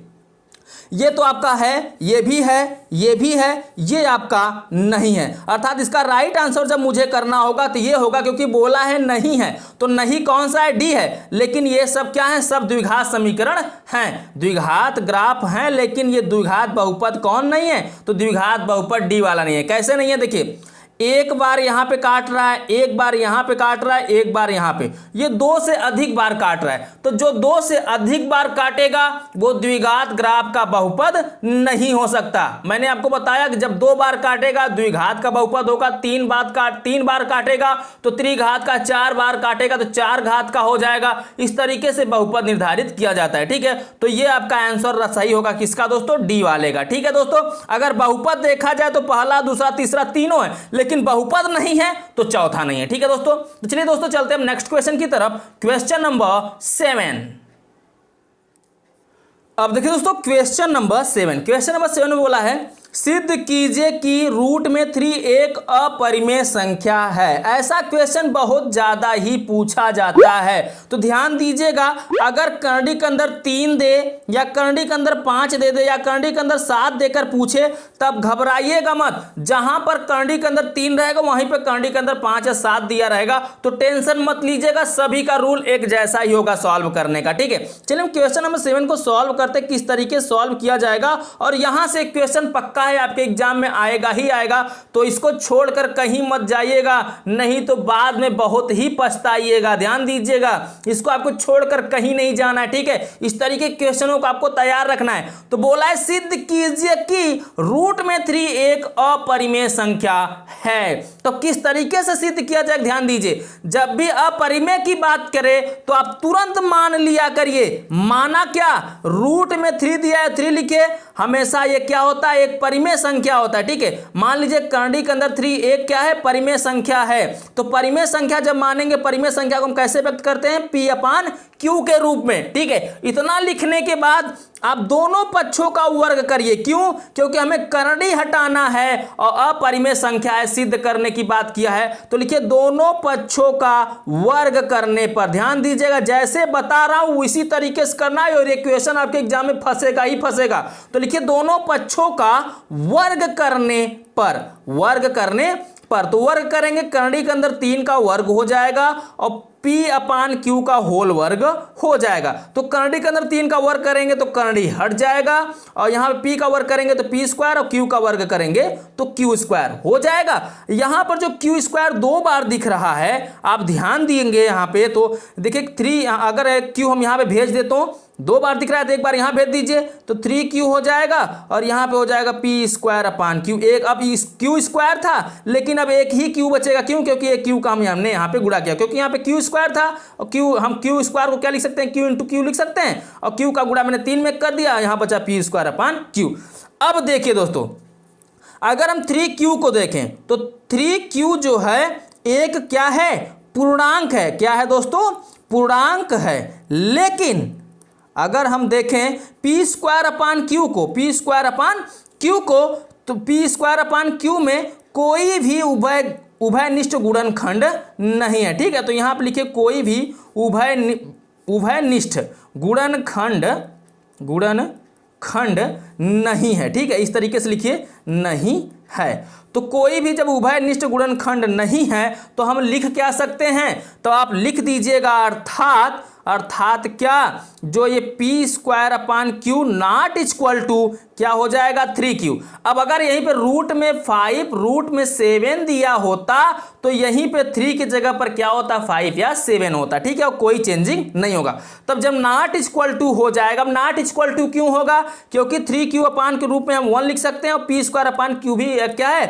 ये तो आपका है, ये भी है, ये भी है, ये आपका नहीं है, अर्थात इसका राइट आंसर जब मुझे करना होगा तो ये होगा, क्योंकि बोला है नहीं है तो नहीं कौन सा है, डी है। लेकिन ये सब क्या है, सब द्विघात समीकरण हैं, द्विघात ग्राफ हैं, लेकिन ये द्विघात बहुपद कौन नहीं है, तो द्विघात बहुपद डी वाला नहीं है। कैसे नहीं है, देखिए एक बार यहां पे काट रहा है, एक बार यहां पे काट रहा है, एक बार यहां पे, ये 2 से अधिक बार काट रहा है। तो जो 2 से अधिक बार काटेगा वो द्विघात ग्राफ का बहुपद नहीं हो सकता। मैंने आपको बताया कि जब 2 बार काटेगा द्विघात का बहुपद होगा, 3 बार काटेगा तो त्रिघात का, 4 बार काटेगा तो 4 घात का हो जाएगा। इस तरीके से बहुपद निर्धारित किया जाता है। ठीक है, तो ये आपका आंसर सही होगा किसका दोस्तों, डी वाले का। ठीक है दोस्तों, अगर बहुपद देखा जाए तो पहला दूसरा तीसरा तीनों है, लेकिन बहुपद नहीं है तो चौथा नहीं है। ठीक है दोस्तों, तो चलिए दोस्तों चलते हैं नेक्स्ट क्वेश्चन की तरफ, क्वेश्चन नंबर 7। अब देखिए दोस्तों क्वेश्चन नंबर 7 में बोला है सिद्ध कीजिए कि रूट में 3 एक अपरिमेय संख्या है। ऐसा क्वेश्चन बहुत ज्यादा ही पूछा जाता है, तो ध्यान दीजिएगा, अगर करंडी के अंदर 3 दे या करंडी के अंदर 5 दे दे या करंडी के अंदर 7 देकर पूछे तब घबराइएगा मत। जहां पर करंडी के अंदर 3 रहेगा वहीं पर करंडी के अंदर 5 या 7 दिया रहेगा, तो टेंशन मत लीजिएगा, सभी का रूल एक जैसा ही होगा सॉल्व करने का। ठीक है, चलिए हम क्वेश्चन नंबर 7 को सॉल्व करते, किस तरीके से सॉल्व किया जाएगा। और यहां से क्वेश्चन पक्का है आपके एग्जाम में आएगा ही आएगा, तो इसको छोड़कर कहीं मत जाइएगा, नहीं तो बाद में बहुत ही पछताइएगा। ध्यान दीजिएगा, इसको आपको छोड़कर कहीं नहीं जाना है। ठीक है, इस तरीके के क्वेश्चनों को आपको तैयार रखना है। तो बोला है सिद्ध कीजिए कि रूट में 3 एक अपरिमेय संख्या है। तो किस तरीके से सिद्ध किया जाए, ध्यान दीजिए, जब भी अपरिमेय की बात करें तो आप तुरंत मान लिया करिए। माना क्या, रूट में 3 दिया है 3 लिखे, हमेशा ये क्या होता है, एक परिमेय संख्या होता है। ठीक है, मान लीजिए करंडी के अंदर 3 एक क्या है, परिमेय संख्या है। तो परिमेय संख्या जब मानेंगे, परिमेय संख्या को हम कैसे व्यक्त करते हैं, P/Q के रूप में। ठीक है, इतना लिखने के बाद आप दोनों पक्षों का वर्ग करिए। क्यों? क्योंकि हमें करड़ी हटाना है और अपरिमेय संख्या है सिद्ध करने की बात किया है। तो लिखिए दोनों पक्षों का वर्ग करने पर, ध्यान दीजिएगा जैसे बता रहा हूं उसी तरीके से करना है और ये क्वेश्चन आपके एग्जाम में फंसेगा ही फंसेगा। तो लिखिए दोनों पक्षों का वर्ग करने पर, वर्ग करने पर, तो वर्ग करेंगे करड़ी के अंदर 3 का वर्ग हो जाएगा और P/Q का होल वर्ग हो जाएगा। तो करड़ी के अंदर 3 का वर्ग करेंगे तो करड़ी हट जाएगा और यहां पे P का वर्ग करेंगे तो P स्क्वायर और Q का वर्ग करेंगे तो Q स्क्वायर हो जाएगा। यहां पर जो Q स्क्वायर 2 बार दिख रहा है, आप ध्यान देंगे यहां पे, तो देखिए 3 अगर Q हम यहां पे भेज देता हूं, 2 बार दिख रहा है तो एक बार यहां भेज दीजिए तो 3Q हो जाएगा और यहां पे हो जाएगा P²/Q। एक अब Q स्क्वायर था लेकिन अब एक ही Q बचेगा। क्यों? क्योंकि एक Q का हमने यहां पे गुणा किया, क्योंकि यहां पे Q स्क्वायर था और हम Q स्क्वायर को क्या लिख सकते हैं, Q इंटू Q लिख सकते हैं और Q का गुणा मैंने 3 में कर दिया, यहां बचा P²/Q। अब देखिए दोस्तों, अगर हम 3Q को देखें तो 3Q जो है एक क्या है, पूर्णांक है। क्या है दोस्तों? पूर्णांक है। लेकिन अगर हम देखें P²/Q को, P²/Q को, तो P²/Q में कोई भी उभयनिष्ठ गुणनखंड नहीं है। ठीक है, तो यहां पर लिखिए कोई भी उभयनिष्ठ गुणनखंड नहीं है। ठीक है, इस तरीके से लिखिए नहीं है। तो कोई भी जब उभयनिष्ठ गुणनखंड नहीं है तो हम लिख क्या सकते हैं, तो आप लिख दीजिएगा अर्थात क्या, जो ये P²/Q नॉट इक्वल टू क्या हो जाएगा 3Q। अब अगर यहीं पे रूट में 5 रूट में 7 दिया होता तो यहीं पे 3 की जगह पर क्या होता, 5 या 7 होता। ठीक है, और कोई चेंजिंग नहीं होगा। तब जब नॉट इक्वल टू हो जाएगा, अब नॉट इक्वल टू क्यों होगा, क्योंकि 3Q के रूप में हम 1 लिख सकते हैं और P²/Q भी क्या है,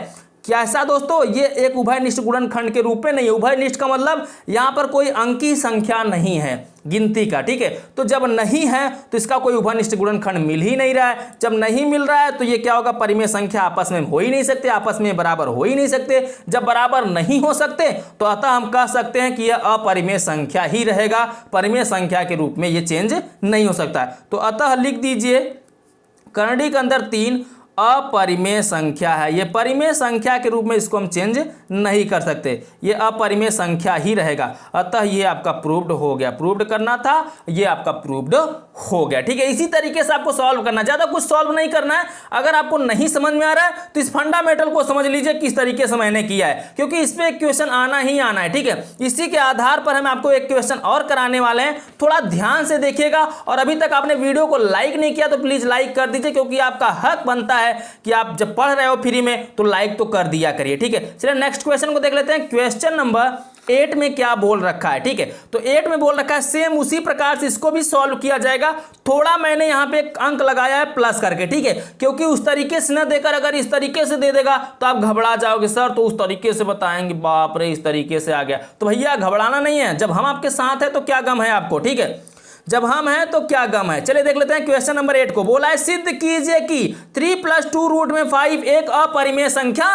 कैसा दोस्तों, ये एक उभयनिष्ठ गुणनखंड के रूप में नहीं है। उभयनिष्ठ का मतलब यहां पर कोई अंकी संख्या नहीं है गिनती का। ठीक है, तो जब नहीं है तो इसका कोई उभयनिष्ठ गुणनखंड मिल ही नहीं रहा है। जब नहीं मिल रहा है तो ये क्या होगा, परिमेय संख्या आपस में हो ही नहीं सकते, आपस में बराबर हो ही नहीं सकते। जब बराबर नहीं हो सकते तो अतः हम कह सकते हैं कि यह अपरिमेय संख्या ही रहेगा, परिमेय संख्या के रूप में ये चेंज नहीं हो सकता है। तो अतः लिख दीजिए करड़ी के अंदर 3 अपरिमेय संख्या है। ये परिमेय संख्या के रूप में इसको हम चेंज नहीं कर सकते, ये अपरिमेय संख्या ही रहेगा। अतः ये आपका प्रूव्ड हो गया, प्रूव्ड करना था, ये आपका प्रूव्ड हो गया। ठीक है, इसी तरीके से आपको सॉल्व करना, ज्यादा कुछ सॉल्व नहीं करना है। अगर आपको नहीं समझ में आ रहा है तो इस फंडामेंटल को समझ लीजिए किस तरीके से मैंने किया है, क्योंकि इस पे एक क्वेश्चन आना ही आना है। ठीक है, इसी के आधार पर हम आपको एक क्वेश्चन और कराने वाले हैं, थोड़ा ध्यान से देखिएगा। और अभी तक आपने वीडियो को लाइक नहीं किया तो प्लीज लाइक कर दीजिए, क्योंकि आपका हक बनता है कि आप जब पढ़ रहे हो फ्री में तो लाइक तो कर दिया करिए। ठीक है, चलिए नेक्स्ट क्वेश्चन को देख लेते हैं। क्वेश्चन नंबर 8 में क्या बोल रखा है। ठीक है, तो 8 में बोल रखा है सेम उसी प्रकार से इसको भी सॉल्व किया जाएगा। थोड़ा मैंने यहां पे एक अंक लगाया है प्लस करके। ठीक है, क्योंकि उस तरीके से न देकर अगर इस तरीके से दे देगा तो आप घबरा जाओगे, सर तो उस तरीके से बताएंगे, बाप रे इस तरीके से आ गया। तो भैया घबराना नहीं है, जब हम आपके साथ है तो क्या गम है आपको। ठीक है, जब हम हैं तो क्या गम है। चलिए देख लेते हैं क्वेश्चन नंबर 8 को। बोला है सिद्ध कीजिए कि 3 + 2 रूट में 5 एक अपरिमेय संख्या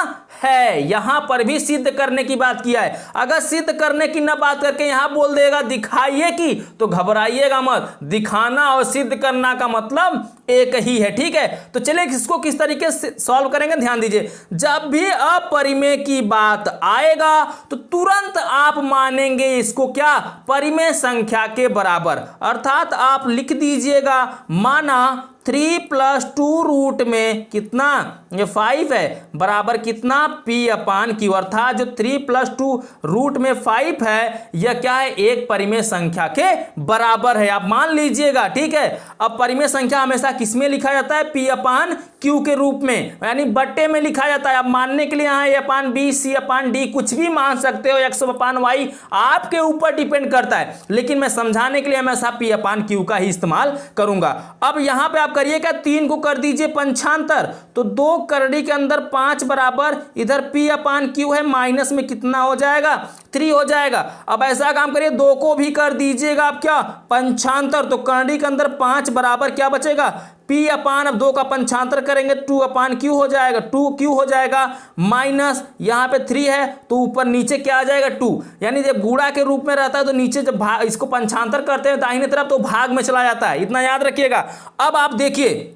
है। यहां पर भी सिद्ध करने की बात किया है। अगर सिद्ध करने की ना बात करके यहां बोल देगा दिखाइए की, तो घबराइएगा मत, दिखाना और सिद्ध करना का मतलब एक ही है। ठीक है, तो चलिए इसको किस तरीके से सॉल्व करेंगे, ध्यान दीजिए। जब भी अपरिमेय की बात आएगा तो तुरंत आप मानेंगे इसको क्या, परिमेय संख्या के बराबर। अर्थात आप लिख दीजिएगा माना 3 + 2 रूट में कितना, ये 5 है, बराबर कितना P/Q। अर्थात जो 3 + 2 रूट में 5 है यह क्या है, एक परिमेय संख्या के बराबर है, आप मान लीजिएगा। ठीक है, अब परिमेय संख्या हमेशा किसमें लिखा जाता है, P/Q के रूप में, यानी बट्टे में लिखा जाता है। अब मानने के लिए यहाँ A/B C/D कुछ भी मान सकते हो, X/Y आपके ऊपर डिपेंड करता है, लेकिन मैं समझाने के लिए हमेशा P/Q का ही इस्तेमाल करूंगा। अब यहां पे आप करिए क्या, 3 को कर दीजिए पंचांतर, तो 2 करड़ी के अंदर 5 बराबर इधर P/Q है, माइनस में कितना हो जाएगा, 3 हो जाएगा। अब ऐसा काम करिए 2 को भी कर दीजिएगा आप क्या, पंचांतर, तो करड़ी के अंदर 5 बराबर क्या बचेगा, P अपान, अब 2 का पंचांतर करेंगे 2 अपान क्यू हो जाएगा, 2q हो जाएगा, माइनस यहाँ पे 3 है तो ऊपर नीचे क्या आ जाएगा 2, यानी जब गुणा के रूप में रहता है तो नीचे जब इसको पंचांतर करते हैं दाहिने तरफ तो भाग में चला जाता है, इतना याद रखिएगा। अब आप देखिए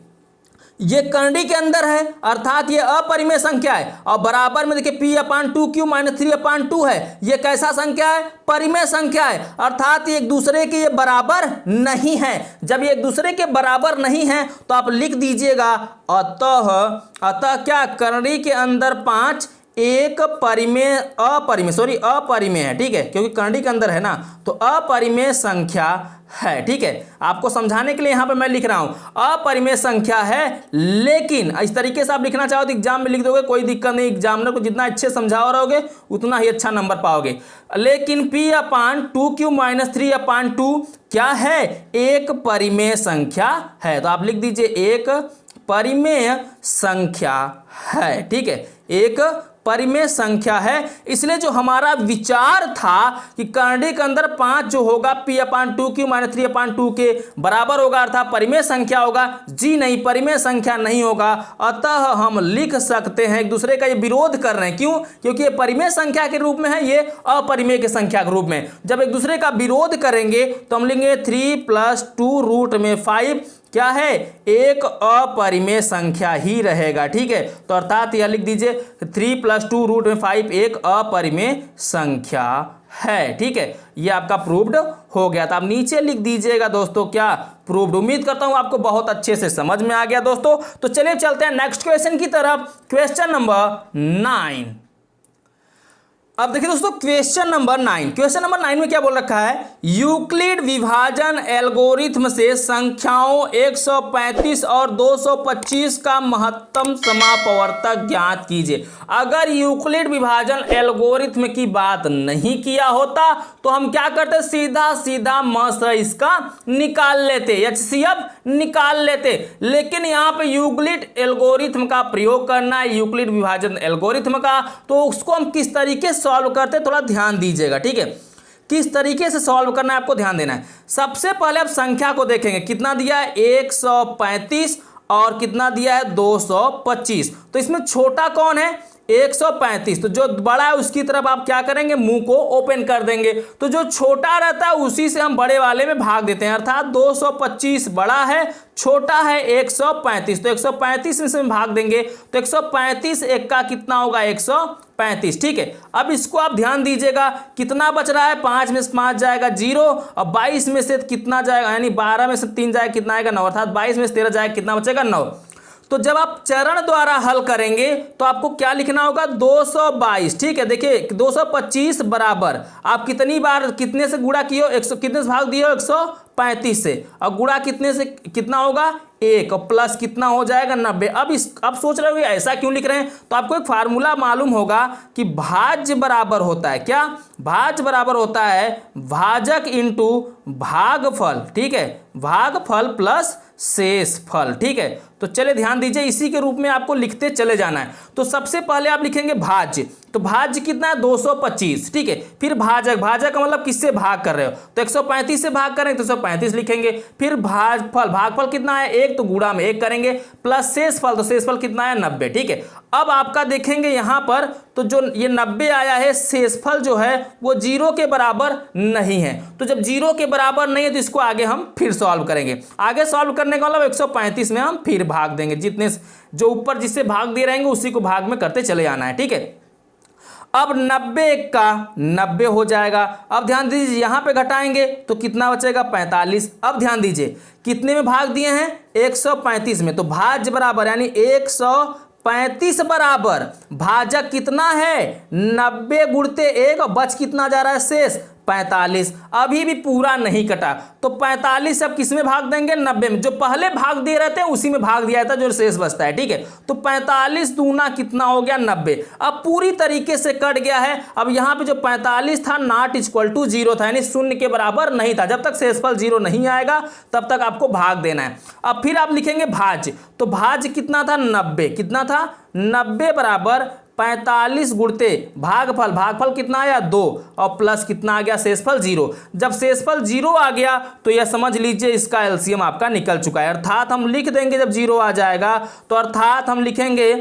ये करंडी के अंदर है अर्थात ये अपरिमेय संख्या है, और बराबर में देखिए P अपान 2q माइनस 3 अपान 2 है, ये कैसा संख्या है, परिमेय संख्या है, अर्थात ये एक दूसरे के ये बराबर नहीं है। जब ये एक दूसरे के बराबर नहीं है तो आप लिख दीजिएगा अतः क्या, करंडी के अंदर 5 एक अपरिमेय है, ठीक है, क्योंकि करंडी के अंदर है ना, तो अपरिमेय संख्या है, ठीक है। आपको समझाने के लिए यहां पे मैं लिख रहा हूं अपरिमेय संख्या है, लेकिन इस तरीके से आप लिखना चाहो तो एग्जाम में लिख दोगे, कोई दिक्कत नहीं, एग्जामिनर को जितना अच्छे समझाओ रहोगे उतना ही अच्छा नंबर पाओगे। लेकिन P अपान 2q माइनस 3 अपान 2 क्या है, एक परिमेय संख्या है, तो आप लिख दीजिए एक परिमेय संख्या है, ठीक है, एक परिमेय संख्या है। इसलिए जो हमारा विचार था कि करंडी के अंदर 5 जो होगा P अपान 2q माइनस 3 अपान 2 के बराबर होगा अर्थात परिमेय संख्या होगा, जी नहीं, परिमेय संख्या नहीं होगा। अतः हम लिख सकते हैं, एक दूसरे का ये विरोध कर रहे हैं, क्यों, क्योंकि ये परिमेय संख्या के रूप में है, ये अपरिमेय की संख्या के रूप में। जब एक दूसरे का विरोध करेंगे तो हम लिखेंगे 3 + 2 रूट में 5 क्या है, एक अपरिमेय संख्या ही रहेगा, ठीक है। तो अर्थात यह लिख दीजिए 3 + 2 रूट में 5 एक अपरिमेय संख्या है, ठीक है, ये आपका प्रूव्ड हो गया। तो आप नीचे लिख दीजिएगा दोस्तों क्या, प्रूव्ड। उम्मीद करता हूं आपको बहुत अच्छे से समझ में आ गया दोस्तों। तो चलिए चलते हैं नेक्स्ट क्वेश्चन की तरफ, क्वेश्चन नंबर 9। अब देखिए दोस्तों क्वेश्चन नंबर 9, क्वेश्चन नंबर 9 में क्या बोल रखा है, यूक्लिड विभाजन एल्गोरिथम से संख्याओं 135 और 225 का महत्तम समापवर्तक ज्ञात कीजिए। अगर यूक्लिड विभाजन एल्गोरिथम की बात नहीं किया होता तो हम क्या करते, सीधा सीधा मस इसका निकाल लेते, HCF निकाल लेते, लेकिन यहाँ पे यूक्लिड एल्गोरिथम का प्रयोग करना है, यूक्लिड विभाजन एल्गोरिथम का, तो उसको हम किस तरीके से सॉल्व करते, थोड़ा ध्यान दीजिएगा, ठीक है, किस तरीके से सॉल्व करना है आपको ध्यान देना है। सबसे पहले आप संख्या को देखेंगे, कितना दिया है 135 और कितना दिया है 225, तो इसमें छोटा कौन है 135, तो जो बड़ा है उसकी तरफ आप क्या करेंगे, मुंह को ओपन कर देंगे, तो जो छोटा रहता है उसी से हम बड़े वाले में भाग देते हैं, अर्थात 225 बड़ा है, छोटा है 135, तो 135 में से भाग देंगे तो 135 एक का कितना होगा 135, ठीक है। अब इसको आप ध्यान दीजिएगा, कितना बच रहा है, 5 में से 5 जाएगा 0 और 22 में से कितना जाएगा, यानी 12 में से 3 जाएगा कितना आएगा 9, अर्थात 22 में से 13 जाएगा कितना बचेगा 9। तो जब आप चरण द्वारा हल करेंगे तो आपको क्या लिखना होगा 222, ठीक है। देखिए 225 बराबर आप कितनी बार कितने से गुणा किए हो, 100 कितने से भाग दिए हो 135 से, और गुणा कितने से कितना होगा 1 और प्लस कितना हो जाएगा 90। अब सोच रहे हो ऐसा क्यों लिख रहे हैं, तो आपको एक फार्मूला मालूम होगा कि भाज्य बराबर होता है क्या, भाज्य बराबर होता है भाजक इंटू भागफल, ठीक है, भागफल प्लस शेषफल, ठीक है। तो चले ध्यान दीजिए, इसी के रूप में आपको लिखते चले जाना है। तो सबसे पहले आप लिखेंगे भाज्य, तो भाज्य कितना है 225, ठीक है। फिर भाजक, भाजक का मतलब किससे भाग कर रहे हो, तो 135 से भाग करें तो 135 लिखेंगे। फिर भागफल, भागफल कितना है 1, तो गुणा में 1 करेंगे, प्लस शेषफल, तो शेषफल कितना है 90, ठीक है। अब आपका देखेंगे यहां पर तो जो ये 90 आया है, शेषफल जो है वो 0 के बराबर नहीं है, तो जब 0 के बराबर नहीं है तो इसको आगे हम फिर सॉल्व करेंगे। आगे सॉल्व करने का मतलब 135 में हम फिर भाग देंगे, जितने जो ऊपर जिससे भाग दे रहेंगे उसी को भाग में करते चले जाना है, ठीक है। अब 90 का 90 हो जाएगा। अब ध्यान दीजिए यहां पे घटाएंगे तो कितना बचेगा 45। अब ध्यान दीजिए कितने में भाग दिए हैं 135 में, तो भाज्य बराबर यानी 135 बराबर भाजक कितना है 90 गुणते 1 और बच कितना जा रहा है शेष 45। अभी भी पूरा नहीं कटा, तो 45 अब किस में भाग देंगे 90 में, जो पहले भाग दे रहे थे उसी में भाग दिया था जो शेष बचता है, ठीक है। तो 45 दूना कितना हो गया 90, अब पूरी तरीके से कट गया है। अब यहाँ पे जो 45 था नॉट इक्वल टू 0 था, यानी शून्य के बराबर नहीं था। जब तक शेषफल 0 नहीं आएगा तब तक आपको भाग देना है। अब फिर आप लिखेंगे भाज्य, तो भाज्य कितना था 90, कितना था 90 बराबर 45 गुणते भागफल, भागफल कितना आया 2 और प्लस कितना आ गया शेषफल 0। जब शेषफल 0 आ गया तो यह समझ लीजिए इसका एलसीएम आपका निकल चुका है। अर्थात हम लिख देंगे जब 0 आ जाएगा तो अर्थात हम लिखेंगे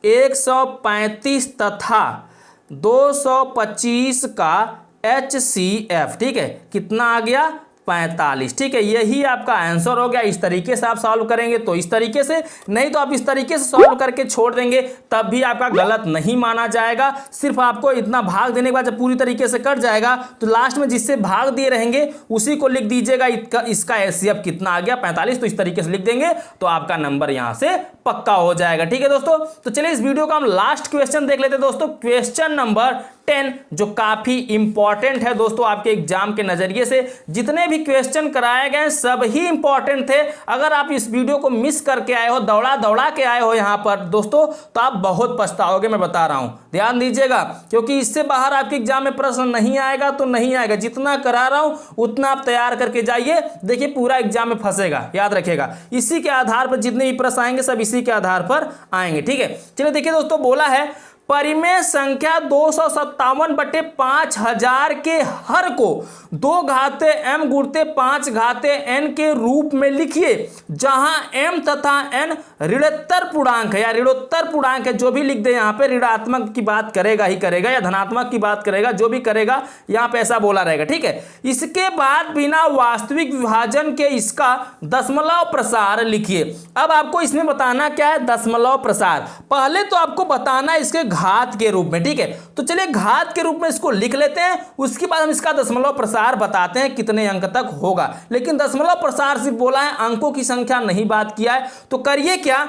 135 तथा 225 का HCF, ठीक है, कितना आ गया 45, ठीक है। यही आपका आंसर हो गया। इस तरीके से आप सॉल्व करेंगे तो इस तरीके से, नहीं तो आप इस तरीके से सॉल्व करके छोड़ देंगे तब भी आपका गलत नहीं माना जाएगा। सिर्फ आपको इतना भाग देने के बाद जब पूरी तरीके से कट जाएगा तो लास्ट में जिससे भाग दिए रहेंगे उसी को लिख दीजिएगा। इसका HCF कितना आ गया 45, तो इस तरीके से लिख देंगे तो आपका नंबर यहां से पक्का हो जाएगा, ठीक है दोस्तों। तो चलिए इस वीडियो का हम लास्ट क्वेश्चन देख लेते हैं दोस्तों। क्वेश्चन नंबर 10 जो काफी इंपॉर्टेंट है दोस्तों आपके एग्जाम के नजरिए से। जितने भी क्वेश्चन कराए गए सब ही इंपॉर्टेंट थे। अगर आप इस वीडियो को मिस करके आए हो, दौड़ा दौड़ा के आए हो यहां पर दोस्तों, तो आप बहुत पछताओगे, मैं बता रहा हूं। ध्यान दीजिएगा, क्योंकि इससे बाहर आपके एग्जाम में प्रश्न नहीं आएगा तो नहीं आएगा। जितना करा रहा हूं उतना आप तैयार करके जाइए, देखिए पूरा एग्जाम में फंसेगा, याद रखिएगा। इसी के आधार पर जितने भी प्रश्न आएंगे सब इसी के आधार पर आएंगे, ठीक है। चलिए देखिए दोस्तों, बोला है परिमेय संख्या 257/5000 के हर को 2 घाते m गुणते 5 घाते n के रूप में लिखिए, जहां m तथा n ऋणोत्तर पूर्णांक है या ऋणोत्तर पूर्णांक है। जो भी लिख दे यहाँ पे ऋणात्मक की बात करेगा ही करेगा या धनात्मक की बात करेगा, जो भी करेगा यहाँ पे ऐसा बोला रहेगा, ठीक है। इसके बाद बिना वास्तविक विभाजन के इसका दशमलव प्रसार लिखिए। अब आपको इसमें बताना क्या है, दशमलव प्रसार। पहले तो आपको बताना इसके घात के रूप में, ठीक है। तो चलिए घात के रूप में इसको लिख लेते हैं, उसके बाद हम इसका दशमलव प्रसार बताते हैं कितने अंक तक होगा। लेकिन दशमलव प्रसार सिर्फ बोला है, अंकों की संख्या नहीं बात किया है। तो करिए क्या,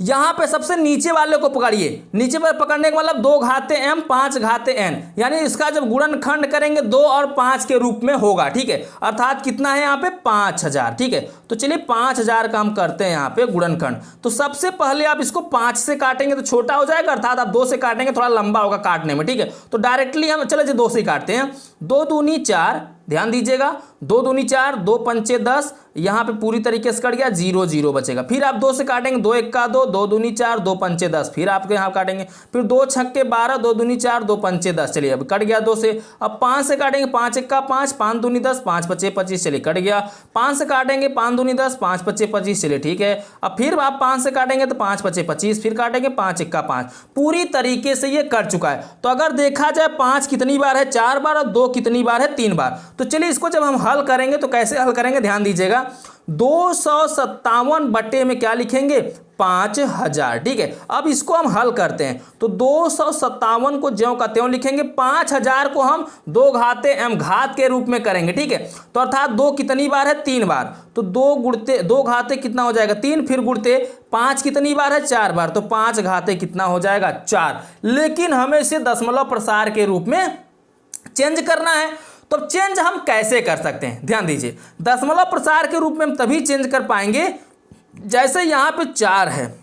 यहां पे सबसे नीचे वाले को पकड़िए। नीचे पर पकड़ने का मतलब 2 घाते m 5 घाते n, यानी इसका जब गुणनखंड करेंगे 2 और 5 के रूप में होगा, ठीक है। अर्थात कितना है यहाँ पे 5000, ठीक है। तो चलिए 5000 का हम करते हैं यहाँ पे गुणनखंड। तो सबसे पहले आप इसको 5 से काटेंगे तो छोटा हो जाएगा, अर्थात आप 2 से काटेंगे थोड़ा लंबा होगा काटने में, ठीक है। तो डायरेक्टली हम चले 2 से काटते हैं। 2 दूनी 4, ध्यान दीजिएगा, 2 दूनी 4, 2 पंचे 10, यहां पे पूरी तरीके से कट गया, 0 0 बचेगा। फिर आप 2 से काटेंगे, 2 1 2, 2 दूनी 4, 2 पंचे 10, फिर आपके यहां काटेंगे। फिर 2 छक्के 12, 2 दूनी 4, 2 पंचे 10, चलिए अब कट गया 2 से। अब 5 से काटेंगे, 5 1 5, 5 दूनी 10, 5 पचे 25, चलिए कट गया। 5 से काटेंगे, 5 दूनी 10, 5 पचे 25, चलिए ठीक है। अब फिर आप 5 से काटेंगे तो 5 पचे 25, फिर काटेंगे 5 1 5, पूरी तरीके से ये कट चुका है। तो अगर देखा जाए 5 कितनी बार है, 4 बार, और 2 कितनी बार है, 3 बार। तो चलिए इसको जब हम हल करेंगे तो कैसे हल करेंगे, ध्यान दीजिएगा। 257 बटे में क्या लिखेंगे, 5000, ठीक है। अब इसको हम हल करते हैं तो 257 को ज्यों का त्यों लिखेंगे, 5000 को हम 2 घाते m घात के रूप में करेंगे, ठीक है। तो अर्थात 2 कितनी बार है, 3 बार। तो 2 गुणते 2 घाते कितना हो जाएगा, 3, फिर गुणते 5 कितनी बार है, 4 बार। तो 5 घाते कितना हो जाएगा, 4। लेकिन हमें इसे दशमलव प्रसार के रूप में चेंज करना है। तो चेंज हम कैसे कर सकते हैं, ध्यान दीजिए। दशमलव प्रसार के रूप में हम तभी चेंज कर पाएंगे जैसे यहां पे 4 है,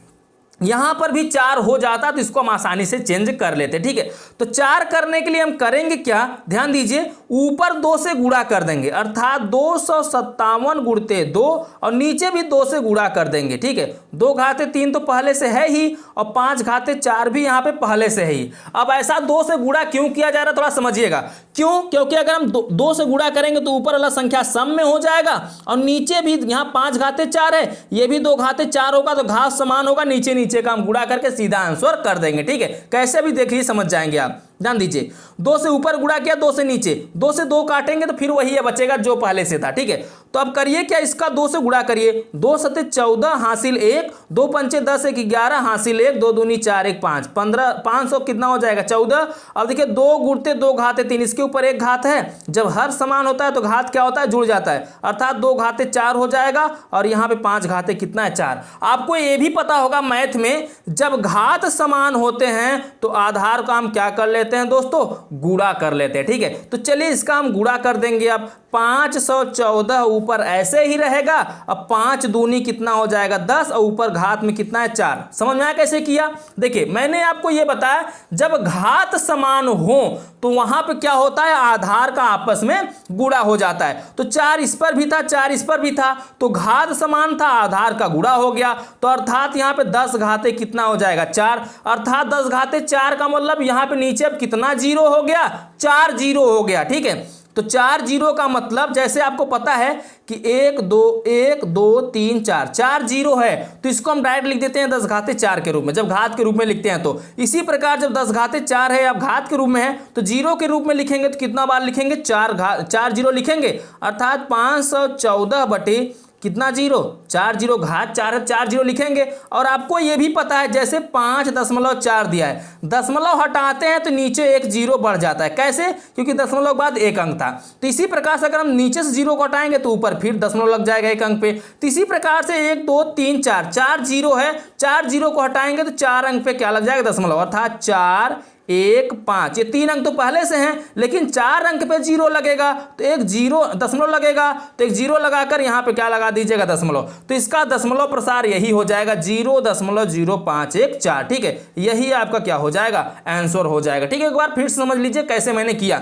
यहां पर भी 4 हो जाता तो इसको हम आसानी से चेंज कर लेते, ठीक है। तो 4 करने के लिए हम करेंगे क्या, ध्यान दीजिए, ऊपर 2 से गुणा कर देंगे, अर्थात 257 गुणते 2, और नीचे भी 2 से गुणा कर देंगे, ठीक है। 2 घाते 3 तो पहले से है ही, और 5 घाते 4 भी यहां पे पहले से है ही। अब ऐसा 2 से गुणा क्यों किया जा रहा है, थोड़ा समझिएगा क्यों। क्योंकि अगर हम 2 से गुणा करेंगे तो ऊपर वाला संख्या सम में हो जाएगा, और नीचे भी यहाँ 5 घाते 4 है, ये भी 2 घाते 4 होगा, तो घात समान होगा, नीचे नीचे का हम गुणा करके सीधा आंसर कर देंगे, ठीक है। कैसे भी देखिए समझ जाएंगे आप, ध्यान दीजिए। 2 से ऊपर गुणा किया, 2 से नीचे, 2 से 2 काटेंगे तो फिर वही है बचेगा जो पहले से था, ठीक है। तो अब करिए क्या, इसका 2 से गुणा करिए, 2 सते 14 हासिल 1, 2 पंचे 10 1 11 हासिल 1, 2 दूनी 4 1 5, 15 500 कितना हो जाएगा, 14। अब देखिए 2 गुणते 2 घाते 3, इसके ऊपर 1 घात है, जब हर समान होता है तो घात क्या होता है, जुड़ जाता है, अर्थात 2 घाते 4 हो जाएगा, और यहाँ पे 5 घाते कितना है, 4। आपको ये भी पता होगा मैथ में जब घात समान होते हैं तो आधार का हम क्या कर लेते हैं दोस्तों, गुणा कर लेते हैं, ठीक है। तो चलिए इसका हम गुणा कर देंगे। अब 514 ऊपर ऐसे ही रहेगा। अब 5 दूनी कितना हो जाएगा 10 और ऊपर घात में कितना है 4। समझ में आया कैसे किया? देखिए मैंने आपको ये बताया जब घात समान हो तो वहां पे क्या होता है, आधार का आपस में गुणा हो जाता है। तो 4 इस पर भी था 4 इस पर भी था, तो घात समान था, आधार का गुणा हो गया। तो अर्थात यहाँ पे 10 घाते कितना हो जाएगा 4, अर्थात 10 घाते 4 का मतलब यहाँ पे नीचे अब कितना जीरो हो गया, 4 जीरो हो गया। ठीक है, तो 4 जीरो का मतलब जैसे आपको पता है कि 1 2 3 4 4 जीरो है, तो इसको हम डायरेक्ट लिख देते हैं 10 घाते 4 के रूप में, जब घात के रूप में लिखते हैं। तो इसी प्रकार जब 10 घाते 4 है अब घात के रूप में है तो जीरो के रूप में लिखेंगे तो कितना बार लिखेंगे 4 जीरो लिखेंगे, अर्थात 514 बटे कितना जीरो 4 जीरो, घात 4 है 4 जीरो लिखेंगे। और आपको ये भी पता है जैसे 5.4 दिया है, दशमलव हटाते हैं तो नीचे एक जीरो बढ़ जाता है। कैसे? क्योंकि दशमलव के बाद एक अंक था। तो इसी प्रकार से अगर हम नीचे से जीरो को हटाएंगे तो ऊपर फिर दशमलव लग जाएगा एक अंक पे। तो इसी प्रकार से 1 2 3 4 4 जीरो है, 4 जीरो को हटाएंगे तो 4 अंक पे क्या लग जाएगा दशमलव, अर्थात 4 1 5। ये 3 अंक तो पहले से हैं लेकिन 4 अंक पे जीरो लगेगा तो एक जीरो दशमलव लगेगा, तो एक जीरो लगाकर यहाँ पे क्या लगा दीजिएगा दशमलव। तो इसका दशमलव प्रसार यही हो जाएगा 0.0514। ठीक है, यही आपका क्या हो जाएगा आंसर हो जाएगा। ठीक है, एक बार फिर समझ लीजिए कैसे मैंने किया।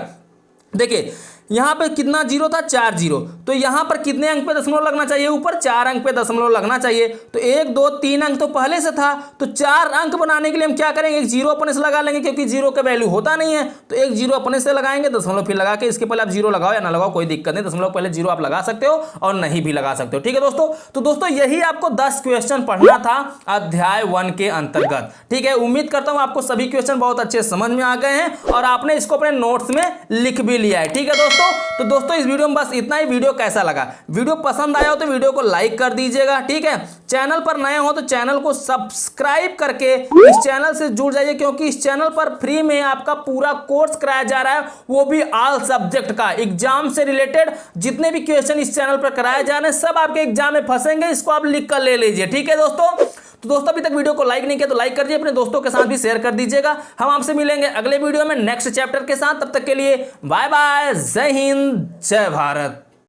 देखिए यहाँ पे कितना जीरो था 4 जीरो, तो यहाँ पर कितने अंक पे दशमलव लगना चाहिए, ऊपर 4 अंक पे दशमलव लगना चाहिए। तो 1 2 3 अंक तो पहले से था, तो 4 अंक बनाने के लिए हम क्या करेंगे, एक जीरो अपने से लगा लेंगे क्योंकि जीरो का वैल्यू होता नहीं है। तो एक जीरो अपने से लगाएंगे, दशमलव फिर लगा के, इसके पहले आप जीरो लगाओ या ना लगाओ कोई दिक्कत नहीं, दशमलव पहले जीरो आप लगा सकते हो और नहीं भी लगा सकते हो। ठीक है दोस्तों, तो दोस्तों यही आपको 10 क्वेश्चन पढ़ना था अध्याय 1 के अंतर्गत। ठीक है, उम्मीद करता हूं आपको सभी क्वेश्चन बहुत अच्छे समझ में आ गए हैं और आपने इसको अपने नोट्स में लिख भी लिया है। ठीक है दोस्तों, तो दोस्तों इस वीडियो में बस इतना ही। वीडियो कैसा लगा, वीडियो पसंद आया हो तो वीडियो को लाइक कर दीजिएगा। ठीक है, चैनल पर नए हो तो चैनल को सब्सक्राइब करके इस चैनल से जुड़ जाइए, क्योंकि इस चैनल पर फ्री में आपका पूरा कोर्स कराया जा रहा है, वो भी ऑल सब्जेक्ट का। एग्जाम से रिलेटेड जितने भी क्वेश्चन इस चैनल पर कराए जा रहे हैं सब आपके एग्जाम में फंसेंगे, इसको आप लिख कर ले लीजिए। ठीक है दोस्तों, तो दोस्तों अभी तक वीडियो को लाइक नहीं किया तो लाइक कर दीजिए, अपने दोस्तों के साथ भी शेयर कर दीजिएगा। हम आपसे मिलेंगे अगले वीडियो में नेक्स्ट चैप्टर के साथ, तब तक के लिए बाय बाय, जय हिंद जय भारत।